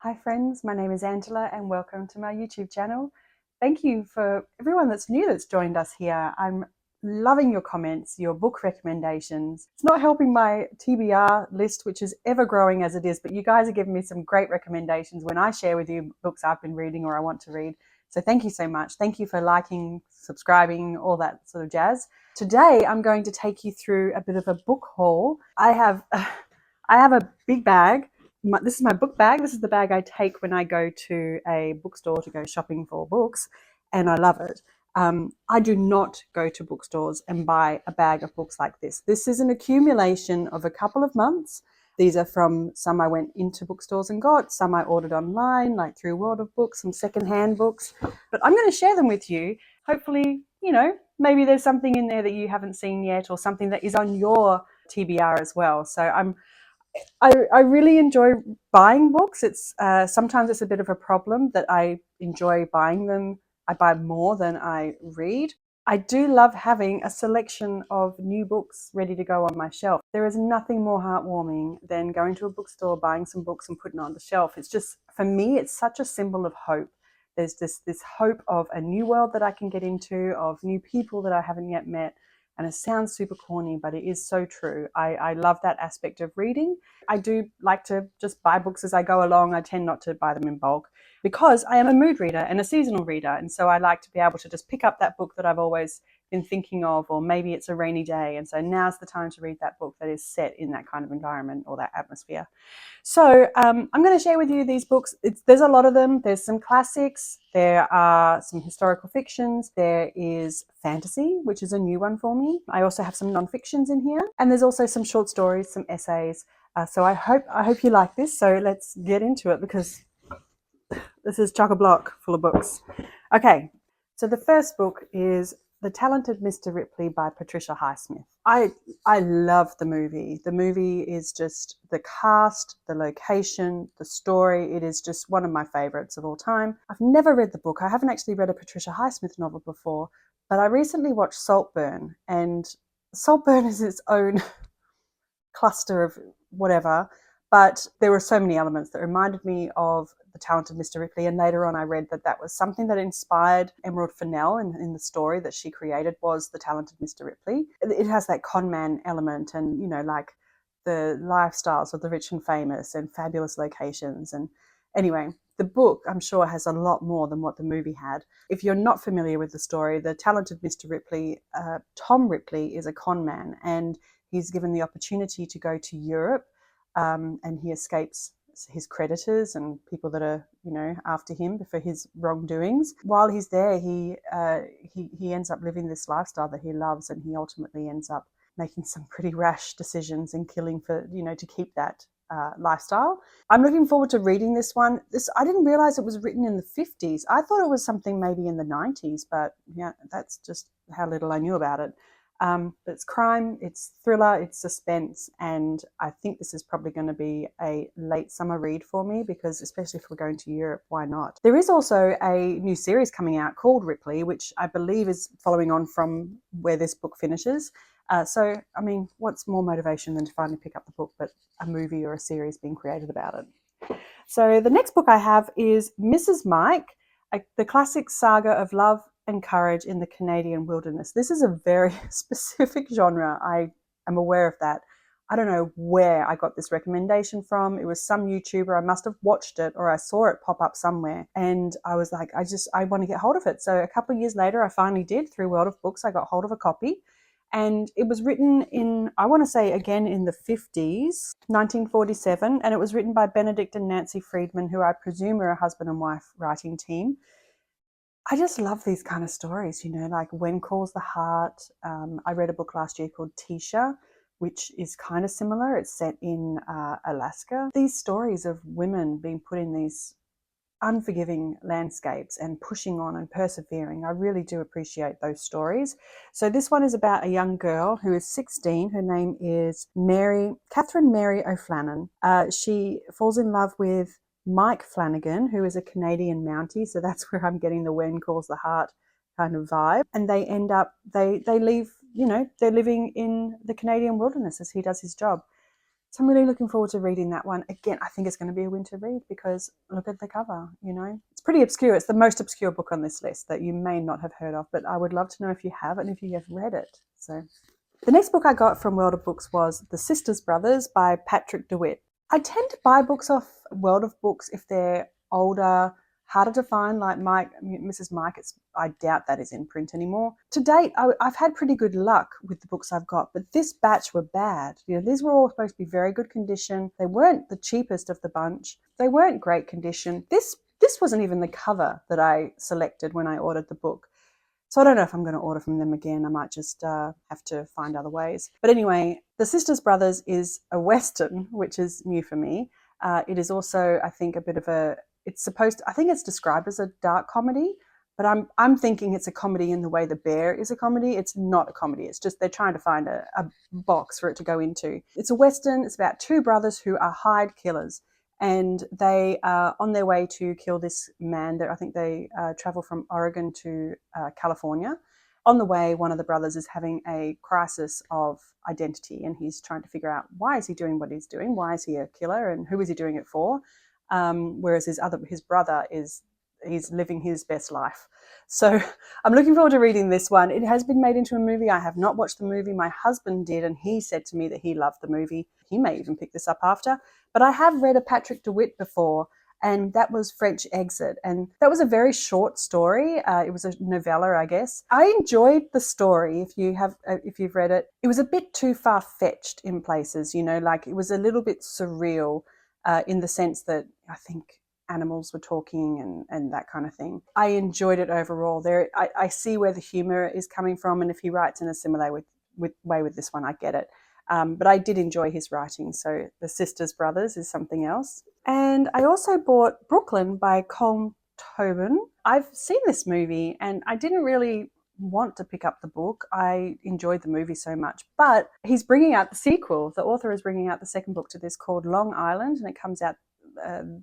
Hi friends, my name is Angela and welcome to my YouTube channel. Thank you for everyone that's new that's joined us here. I'm loving your comments, your book recommendations. It's not helping my TBR list, which is ever growing as it is, but you guys are giving me some great recommendations when I share with you books I've been reading or I want to read. So thank you so much. Thank you for liking, subscribing, all that sort of jazz. Today I'm going to take you through a bit of a book haul. I have a big bag. This is my book bag. This is the bag I take when I go to a bookstore to go shopping for books, and I love it. I do not go to bookstores and buy a bag of books like this. This is an accumulation of a couple of months. These are from some I went into bookstores and got, some I ordered online, like through World of Books, some secondhand books. But I'm going to share them with you. Hopefully, maybe there's something in there that you haven't seen yet or something that is on your TBR as well. So I really enjoy buying books. It's sometimes it's a bit of a problem that I enjoy buying them. I buy more than I read. I do love having a selection of new books ready to go on my shelf. There is nothing more heartwarming than going to a bookstore, buying some books and putting it on the shelf. It's just, for me, it's such a symbol of hope. There's this hope of a new world that I can get into, of new people that I haven't yet met. And it sounds super corny, but it is so true. I love that aspect of reading. I do like to just buy books as I go along. I tend not to buy them in bulk because I am a mood reader and a seasonal reader. And so I like to be able to just pick up that book that I've always been thinking of, or maybe it's a rainy day. And so now's the time to read that book that is set in that kind of environment or that atmosphere. So I'm going to share with you these books. There's a lot of them. There's some classics. There are some historical fictions. There is fantasy, which is a new one for me. I also have some non-fictions in here. And there's also some short stories, some essays. So I hope you like this. So let's get into it because this is chock-a-block full of books. Okay, so the first book is The Talented Mr Ripley by Patricia Highsmith. I love the movie. The movie is just the cast, the location, the story. It is just one of my favorites of all time. I've never read the book. I haven't actually read a Patricia Highsmith novel before, but I recently watched Saltburn, and Saltburn is its own cluster of whatever, but there were so many elements that reminded me of The Talented Mr Ripley, and later on I read that that was something that inspired Emerald Fennell in the story that she created, was The Talented Mr Ripley. It has that con man element and, like the lifestyles of the rich and famous and fabulous locations. And anyway, the book, I'm sure, has a lot more than what the movie had. If you're not familiar with the story, The Talented Mr Ripley, Tom Ripley is a con man, and he's given the opportunity to go to Europe, and he escapes his creditors and people that are, after him for his wrongdoings. While he's there, he ends up living this lifestyle that he loves, and he ultimately ends up making some pretty rash decisions and killing for, to keep that lifestyle. I'm looking forward to reading this one. I didn't realize it was written in the 50s. I thought it was something maybe in the 90s, but yeah, that's just how little I knew about it. But it's crime, it's thriller, it's suspense, and I think this is probably going to be a late summer read for me because, especially if we're going to Europe, why not? There is also a new series coming out called Ripley, which I believe is following on from where this book finishes. So, I mean, what's more motivation than to finally pick up the book, but a movie or a series being created about it? So the next book I have is Mrs. Mike, the classic saga of love and courage in the Canadian wilderness. This is a very specific genre. I am aware of that. I don't know where I got this recommendation from. It was some YouTuber. I must have watched it or I saw it pop up somewhere. And I was like, I want to get hold of it. So a couple of years later, I finally did. Through World of Books, I got hold of a copy. And it was written in, I want to say again, in the 50s, 1947. And it was written by Benedict and Nancy Friedman, who I presume are a husband and wife writing team. I just love these kind of stories, like When Calls the Heart. I read a book last year called Tisha, which is kind of similar. It's set in Alaska. These stories of women being put in these unforgiving landscapes and pushing on and persevering, I really do appreciate those stories. So this one is about a young girl who is 16. Her name is Catherine Mary O'Flannan. She falls in love with Mike Flanagan, who is a Canadian Mountie, so that's where I'm getting the When Calls the Heart kind of vibe. And they end up, they leave, they're living in the Canadian wilderness as he does his job. So I'm really looking forward to reading that one. Again, I think it's going to be a winter read because look at the cover, you know. It's pretty obscure. It's the most obscure book on this list that you may not have heard of, but I would love to know if you have and if you have read it. So the next book I got from World of Books was The Sisters Brothers by Patrick DeWitt. I tend to buy books off World of Books if they're older, harder to find, like Mrs. Mike. I doubt that is in print anymore. To date, I've had pretty good luck with the books I've got, but this batch were bad. You know, these were all supposed to be very good condition. They weren't the cheapest of the bunch. They weren't great condition. This wasn't even the cover that I selected when I ordered the book. So I don't know if I'm going to order from them again. I might just have to find other ways. But anyway, The Sisters Brothers is a Western, which is new for me. It is also, I think, a bit of a, I think it's described as a dark comedy, but I'm thinking it's a comedy in the way The Bear is a comedy. It's not a comedy. It's just they're trying to find a box for it to go into. It's a Western. It's about two brothers who are hired killers. And they are on their way to kill this man. I think they travel from Oregon to California. On the way, one of the brothers is having a crisis of identity, and he's trying to figure out why is he doing what he's doing? Why is he a killer, and who is he doing it for? Whereas his brother he's living his best life. So I'm looking forward to reading this one. It has been made into a movie. I have not watched the movie. My husband did, and he said to me that he loved the movie. He may even pick this up after. But I have read a Patrick DeWitt before, and that was French Exit. And that was a very short story. It was a novella, I guess. I enjoyed the story. If you've read it, it was a bit too far-fetched in places, you know, like it was a little bit surreal in the sense that I think animals were talking and that kind of thing. I enjoyed it overall. I see where the humor is coming from, and if he writes in a similar way with this one, I get it. But I did enjoy his writing, so The Sisters Brothers is something else. And I also bought Brooklyn by Colm Tobin. I've seen this movie, and I didn't really want to pick up the book. I enjoyed the movie so much, but he's bringing out the sequel. The author is bringing out the second book to this called Long Island, and it comes out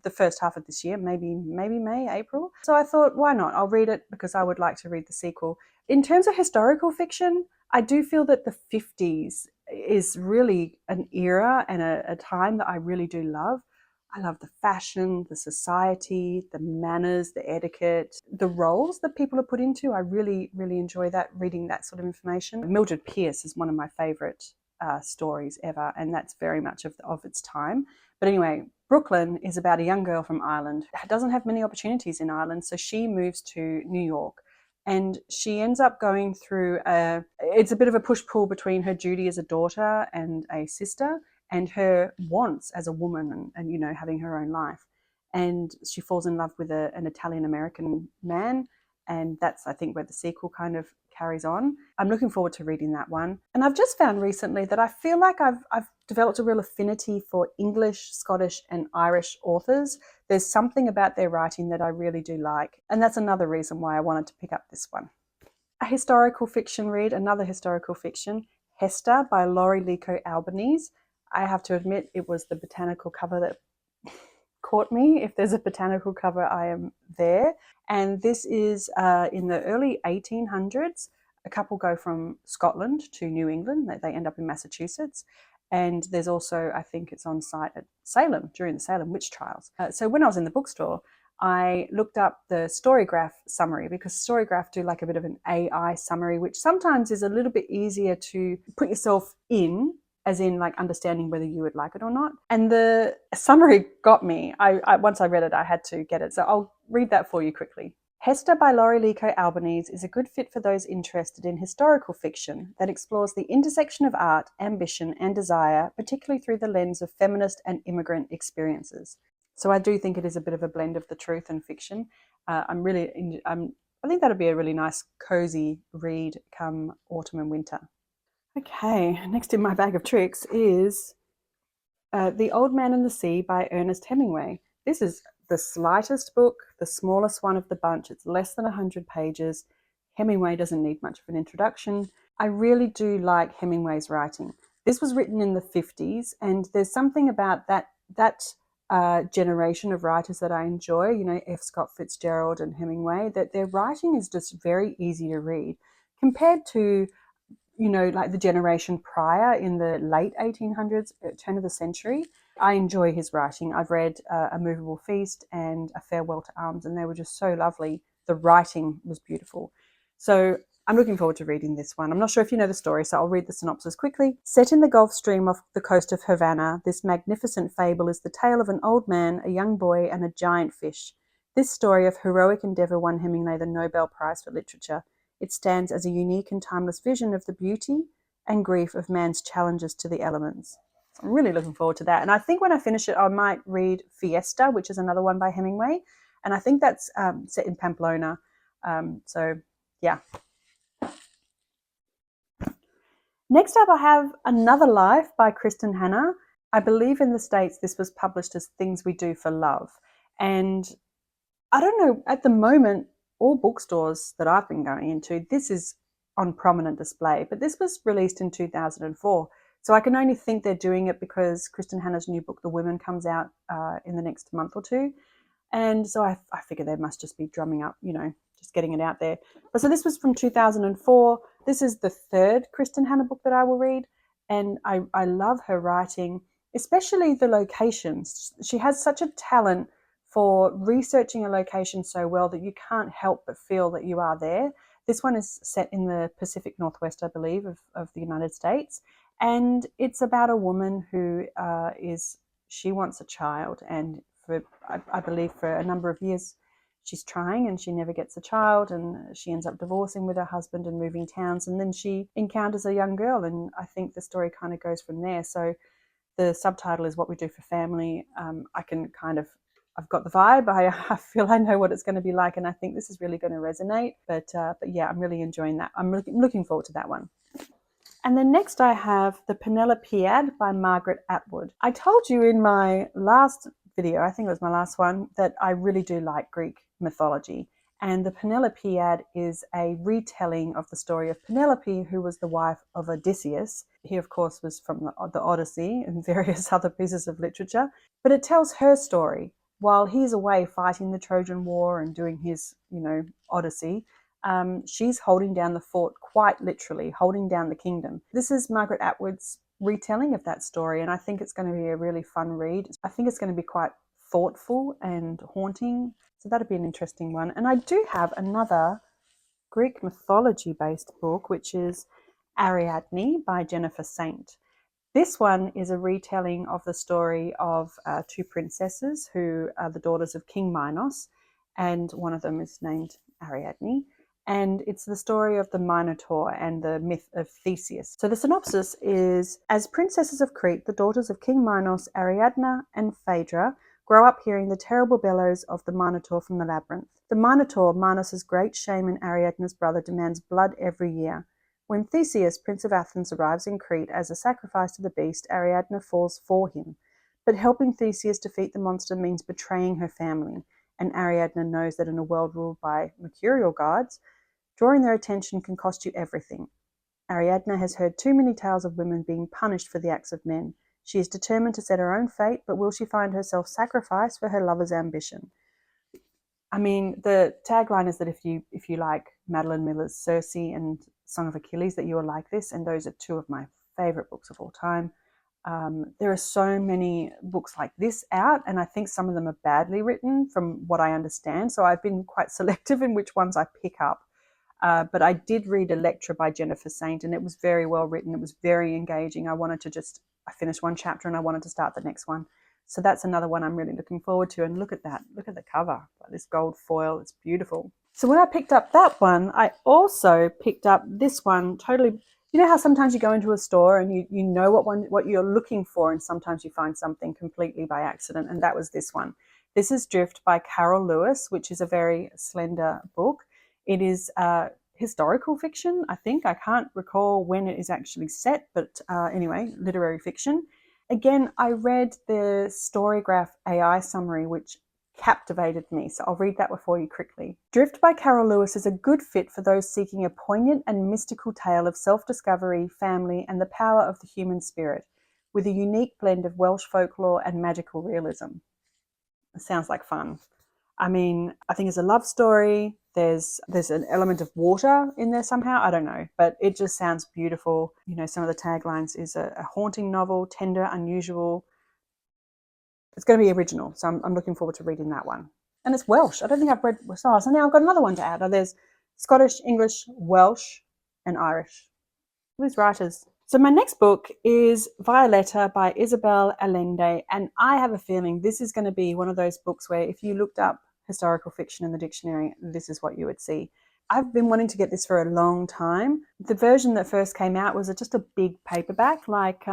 the first half of this year, maybe May, April. So I thought, why not? I'll read it because I would like to read the sequel. In terms of historical fiction, I do feel that the 50s is really an era and a time that I really do love. I love the fashion, the society, the manners, the etiquette, the roles that people are put into. I really, really enjoy that, reading that sort of information. Mildred Pierce is one of my favourite stories ever, and that's very much of its time. But anyway, Brooklyn is about a young girl from Ireland who doesn't have many opportunities in Ireland, so she moves to New York. And she ends up going through it's a bit of a push-pull between her duty as a daughter and a sister and her wants as a woman and you know, having her own life. And she falls in love with an Italian-American man, and that's, I think, where the sequel kind of carries on. I'm looking forward to reading that one. And I've just found recently that I feel like I've developed a real affinity for English, Scottish, and Irish authors. There's something about their writing that I really do like. And that's another reason why I wanted to pick up this one. A historical fiction read, another historical fiction, Hester by Laurie Lico Albanese. I have to admit it was the botanical cover that caught me. If there's a botanical cover, I am there. And this is in the early 1800s. A couple go from Scotland to New England. They end up in Massachusetts. And there's also, I think it's on site at Salem during the Salem witch trials. So when I was in the bookstore, I looked up the Storygraph summary, because Storygraph do like a bit of an AI summary, which sometimes is a little bit easier to put yourself in, as in like understanding whether you would like it or not. And the summary got me. Once I read it, I had to get it. So I'll read that for you quickly. Hester by Laurie Lico Albanese is a good fit for those interested in historical fiction that explores the intersection of art, ambition, and desire, particularly through the lens of feminist and immigrant experiences. So I do think it is a bit of a blend of the truth and fiction. I think that'll be a really nice, cozy read come autumn and winter. Okay, next in my bag of tricks is The Old Man and the Sea by Ernest Hemingway. This is the slightest book, the smallest one of the bunch. It's less than 100 pages. Hemingway doesn't need much of an introduction. I really do like Hemingway's writing. This was written in the 50s, and there's something about that generation of writers that I enjoy, you know, F. Scott Fitzgerald and Hemingway, that their writing is just very easy to read compared to you know, like the generation prior in the late 1800s, turn of the century. I enjoy his writing. I've read A Movable Feast and A Farewell to Arms, and they were just so lovely. The writing was beautiful. So I'm looking forward to reading this one. I'm not sure if you know the story, so I'll read the synopsis quickly. Set in the Gulf Stream off the coast of Havana, this magnificent fable is the tale of an old man, a young boy, and a giant fish. This story of heroic endeavour won Hemingway the Nobel Prize for Literature. It stands as a unique and timeless vision of the beauty and grief of man's challenges to the elements. So I'm really looking forward to that. And I think when I finish it, I might read Fiesta, which is another one by Hemingway. And I think that's set in Pamplona. So, yeah. Next up, I have Another Life by Kristen Hanna. I believe in the States this was published as Things We Do for Love. And I don't know, at the moment, all bookstores that I've been going into, this is on prominent display, but this was released in 2004. So I can only think they're doing it because Kristen Hanna's new book, The Women, comes out in the next month or two. And so I figure they must just be drumming up, you know, just getting it out there. But so this was from 2004. This is the third Kristen Hanna book that I will read. And I love her writing, especially the locations. She has such a talent for researching a location so well that you can't help but feel that you are there. This one is set in the Pacific Northwest, I believe, of the United States. And it's about a woman who she wants a child. And I believe for a number of years, she's trying and she never gets a child, and she ends up divorcing with her husband and moving towns. And then she encounters a young girl, and I think the story kind of goes from there. So the subtitle is What We Do for Family. I've got the vibe. I feel I know what it's going to be like, and I think this is really going to resonate. But yeah, I'm really enjoying that. I'm looking forward to that one. And then next I have The Penelopiad by Margaret Atwood. I told you in my last video, I think it was my last one, that I really do like Greek mythology. And The Penelopiad is a retelling of the story of Penelope, who was the wife of Odysseus. He, of course, was from the Odyssey and various other pieces of literature. But it tells her story. While he's away fighting the Trojan War and doing his, you know, Odyssey, she's holding down the fort, quite literally, holding down the kingdom. This is Margaret Atwood's retelling of that story, and I think it's going to be a really fun read. I think it's going to be quite thoughtful and haunting, so that'll be an interesting one. And I do have another Greek mythology-based book, which is Ariadne by Jennifer Saint. This one is a retelling of the story of two princesses who are the daughters of King Minos, and one of them is named Ariadne. And it's the story of the Minotaur and the myth of Theseus. So the synopsis is, as princesses of Crete, the daughters of King Minos, Ariadne and Phaedra, grow up hearing the terrible bellows of the Minotaur from the labyrinth. The Minotaur, Minos' great shame and Ariadne's brother, demands blood every year. When Theseus, Prince of Athens, arrives in Crete as a sacrifice to the beast, Ariadne falls for him. But helping Theseus defeat the monster means betraying her family, and Ariadne knows that in a world ruled by mercurial gods, drawing their attention can cost you everything. Ariadne has heard too many tales of women being punished for the acts of men. She is determined to set her own fate, but will she find herself sacrificed for her lover's ambition? I mean, the tagline is that if you like Madeline Miller's Circe and Song of Achilles, that you will like this, and those are two of my favorite books of all time. There are so many books like this out, and I think some of them are badly written from what I understand, so I've been quite selective in which ones I pick up. But I did read Electra by Jennifer Saint, and it was very well written. It was very engaging. I finished one chapter and I wanted to start the next one. So that's another one I'm really looking forward to. And look at that. Look at the cover. Like this gold foil. It's beautiful. So when I picked up that one, I also picked up this one totally. You know how sometimes you go into a store and you know what you're looking for, and sometimes you find something completely by accident, and that was this one. This is Drift by Carol Lewis, which is a very slender book. It is historical fiction, I think. I can't recall when it is actually set, but anyway, literary fiction. Again, I read the Storygraph AI summary, which captivated me, so I'll read that for you quickly. Drift by Carol Lewis is a good fit for those seeking a poignant and mystical tale of self-discovery, family, and the power of the human spirit, with a unique blend of Welsh folklore and magical realism. It sounds like fun. I mean, I think it's a love story. There's an element of water in there somehow. I don't know, but it just sounds beautiful. You know, some of the taglines is a haunting novel, tender, unusual. It's going to be original, so I'm looking forward to reading that one. And it's Welsh. I don't think I've read. So now I've got another one to add. There's Scottish, English, Welsh, and Irish. These writers. So my next book is Violeta by Isabel Allende, and I have a feeling this is going to be one of those books where if you looked up historical fiction in the dictionary, this is what you would see. I've been wanting to get this for a long time. The version that first came out was just a big paperback like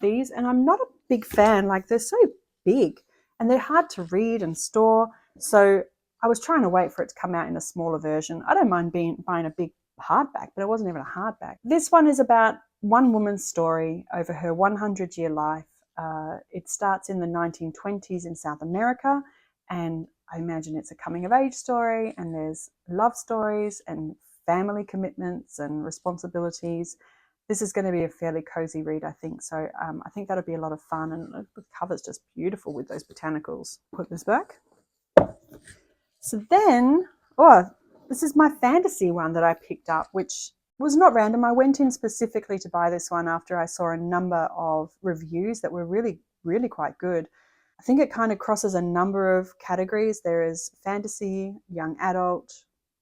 these, and I'm not a big fan. Like, they're so big and they're hard to read and store. So I was trying to wait for it to come out in a smaller version. I don't mind buying a big hardback, but it wasn't even a hardback. This one is about one woman's story over her 100-year life. It starts in the 1920s in South America, and I imagine it's a coming-of-age story, and there's love stories and family commitments and responsibilities. This is going to be a fairly cozy read, I think. So I think that'll be a lot of fun, and the cover's just beautiful with those botanicals. Put this back. So then, this is my fantasy one that I picked up, which was not random. I went in specifically to buy this one after I saw a number of reviews that were really, really quite good. I think it kind of crosses a number of categories. There is fantasy, young adult,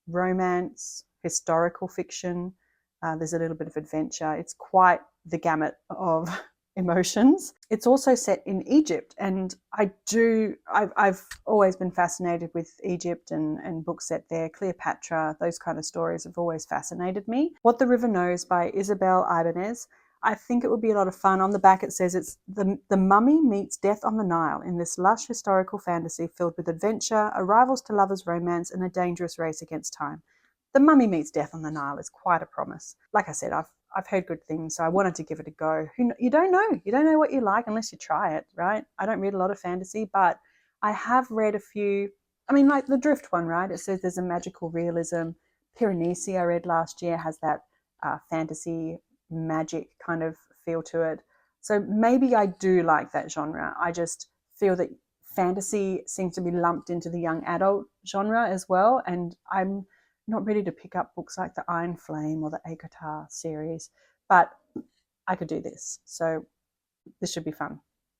romance, historical fiction. There's a little bit of adventure. It's quite the gamut of emotions. It's also set in Egypt, and I've always been fascinated with Egypt and books set there. Cleopatra, those kind of stories have always fascinated me. What the River Knows by Isabel Ibanez. I think it would be a lot of fun. On the back it says it's the mummy meets death on the Nile in this lush historical fantasy filled with adventure, arrivals to lovers' romance, and a dangerous race against time. The mummy meets death on the Nile is quite a promise. Like I said, I've heard good things, so I wanted to give it a go. You don't know. You don't know what you like unless you try it, right? I don't read a lot of fantasy, but I have read a few. I mean, like the Drift one, right? It says there's a magical realism. Piranesi, I read last year, has that fantasy magic kind of feel to it. So maybe I do like that genre. I just feel that fantasy seems to be lumped into the young adult genre as well, and I'm not ready to pick up books like the Iron Flame or the Akatar series, but I could do this. So this should be fun.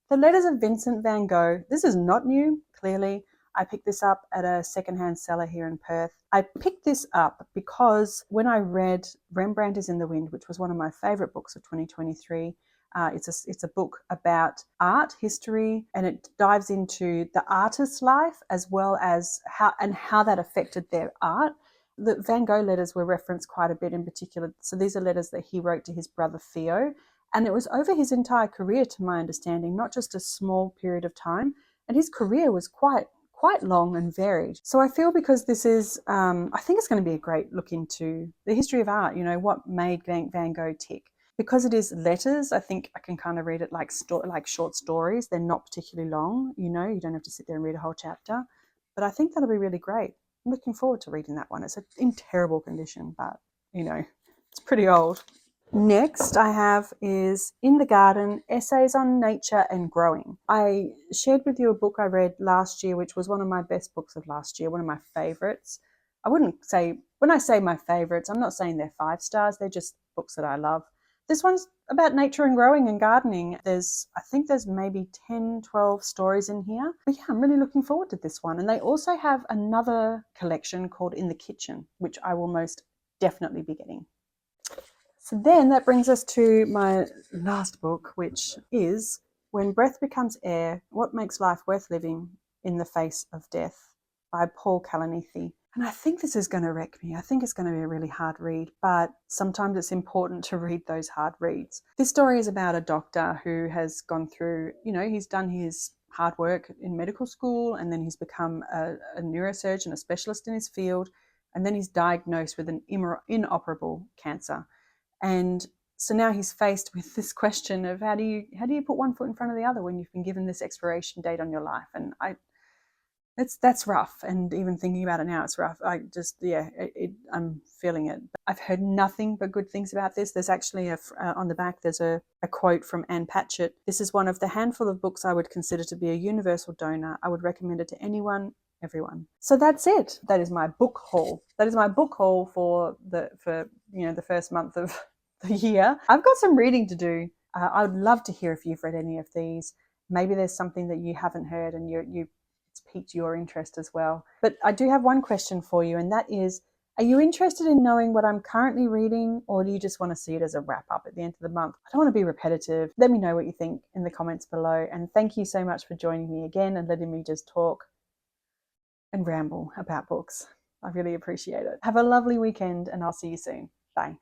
The Letters of Vincent van Gogh. This is not new, clearly. I picked this up at a secondhand seller here in Perth. I picked this up because when I read Rembrandt is in the Wind, which was one of my favourite books of 2023, it's a book about art history, and it dives into the artist's life as well as how that affected their art. The Van Gogh letters were referenced quite a bit in particular. So these are letters that he wrote to his brother Theo, and it was over his entire career, to my understanding, not just a small period of time. And his career was quite long and varied. So I feel because this is, I think it's going to be a great look into the history of art, what made Van Gogh tick. Because it is letters, I think I can kind of read it like short stories. They're not particularly long, you don't have to sit there and read a whole chapter. But I think that'll be really great. I'm looking forward to reading that one. It's in terrible condition, but, it's pretty old. Next I have is In the Garden, Essays on Nature and Growing. I shared with you a book I read last year, which was one of my best books of last year, one of my favourites. When I say my favourites, I'm not saying they're 5 stars, they're just books that I love. This one's about nature and growing and gardening. I think there's maybe 10, 12 stories in here. But yeah, I'm really looking forward to this one. And they also have another collection called In the Kitchen, which I will most definitely be getting. So then that brings us to my last book, which is When Breath Becomes Air, What Makes Life Worth Living in the Face of Death by Paul Kalanithi. And I think this is going to wreck me. I think it's going to be a really hard read, but sometimes it's important to read those hard reads. This story is about a doctor who has gone through, he's done his hard work in medical school, and then he's become a neurosurgeon, a specialist in his field, and then he's diagnosed with an inoperable cancer. And so now he's faced with this question of how do you put one foot in front of the other when you've been given this expiration date on your life? And that's rough. And even thinking about it now, it's rough. I'm feeling it. I've heard nothing but good things about this. There's actually on the back, there's a quote from Anne Patchett. This is one of the handful of books I would consider to be a universal donor. I would recommend it to anyone everyone. So that's it. That is my book haul. That is my book haul for the first month of the year. I've got some reading to do. I would love to hear if you've read any of these. Maybe there's something that you haven't heard and it's piqued your interest as well. But I do have one question for you, and that is, are you interested in knowing what I'm currently reading, or do you just want to see it as a wrap up at the end of the month? I don't want to be repetitive. Let me know what you think in the comments below. And thank you so much for joining me again and letting me just talk and ramble about books. I really appreciate it. Have a lovely weekend, and I'll see you soon. Bye.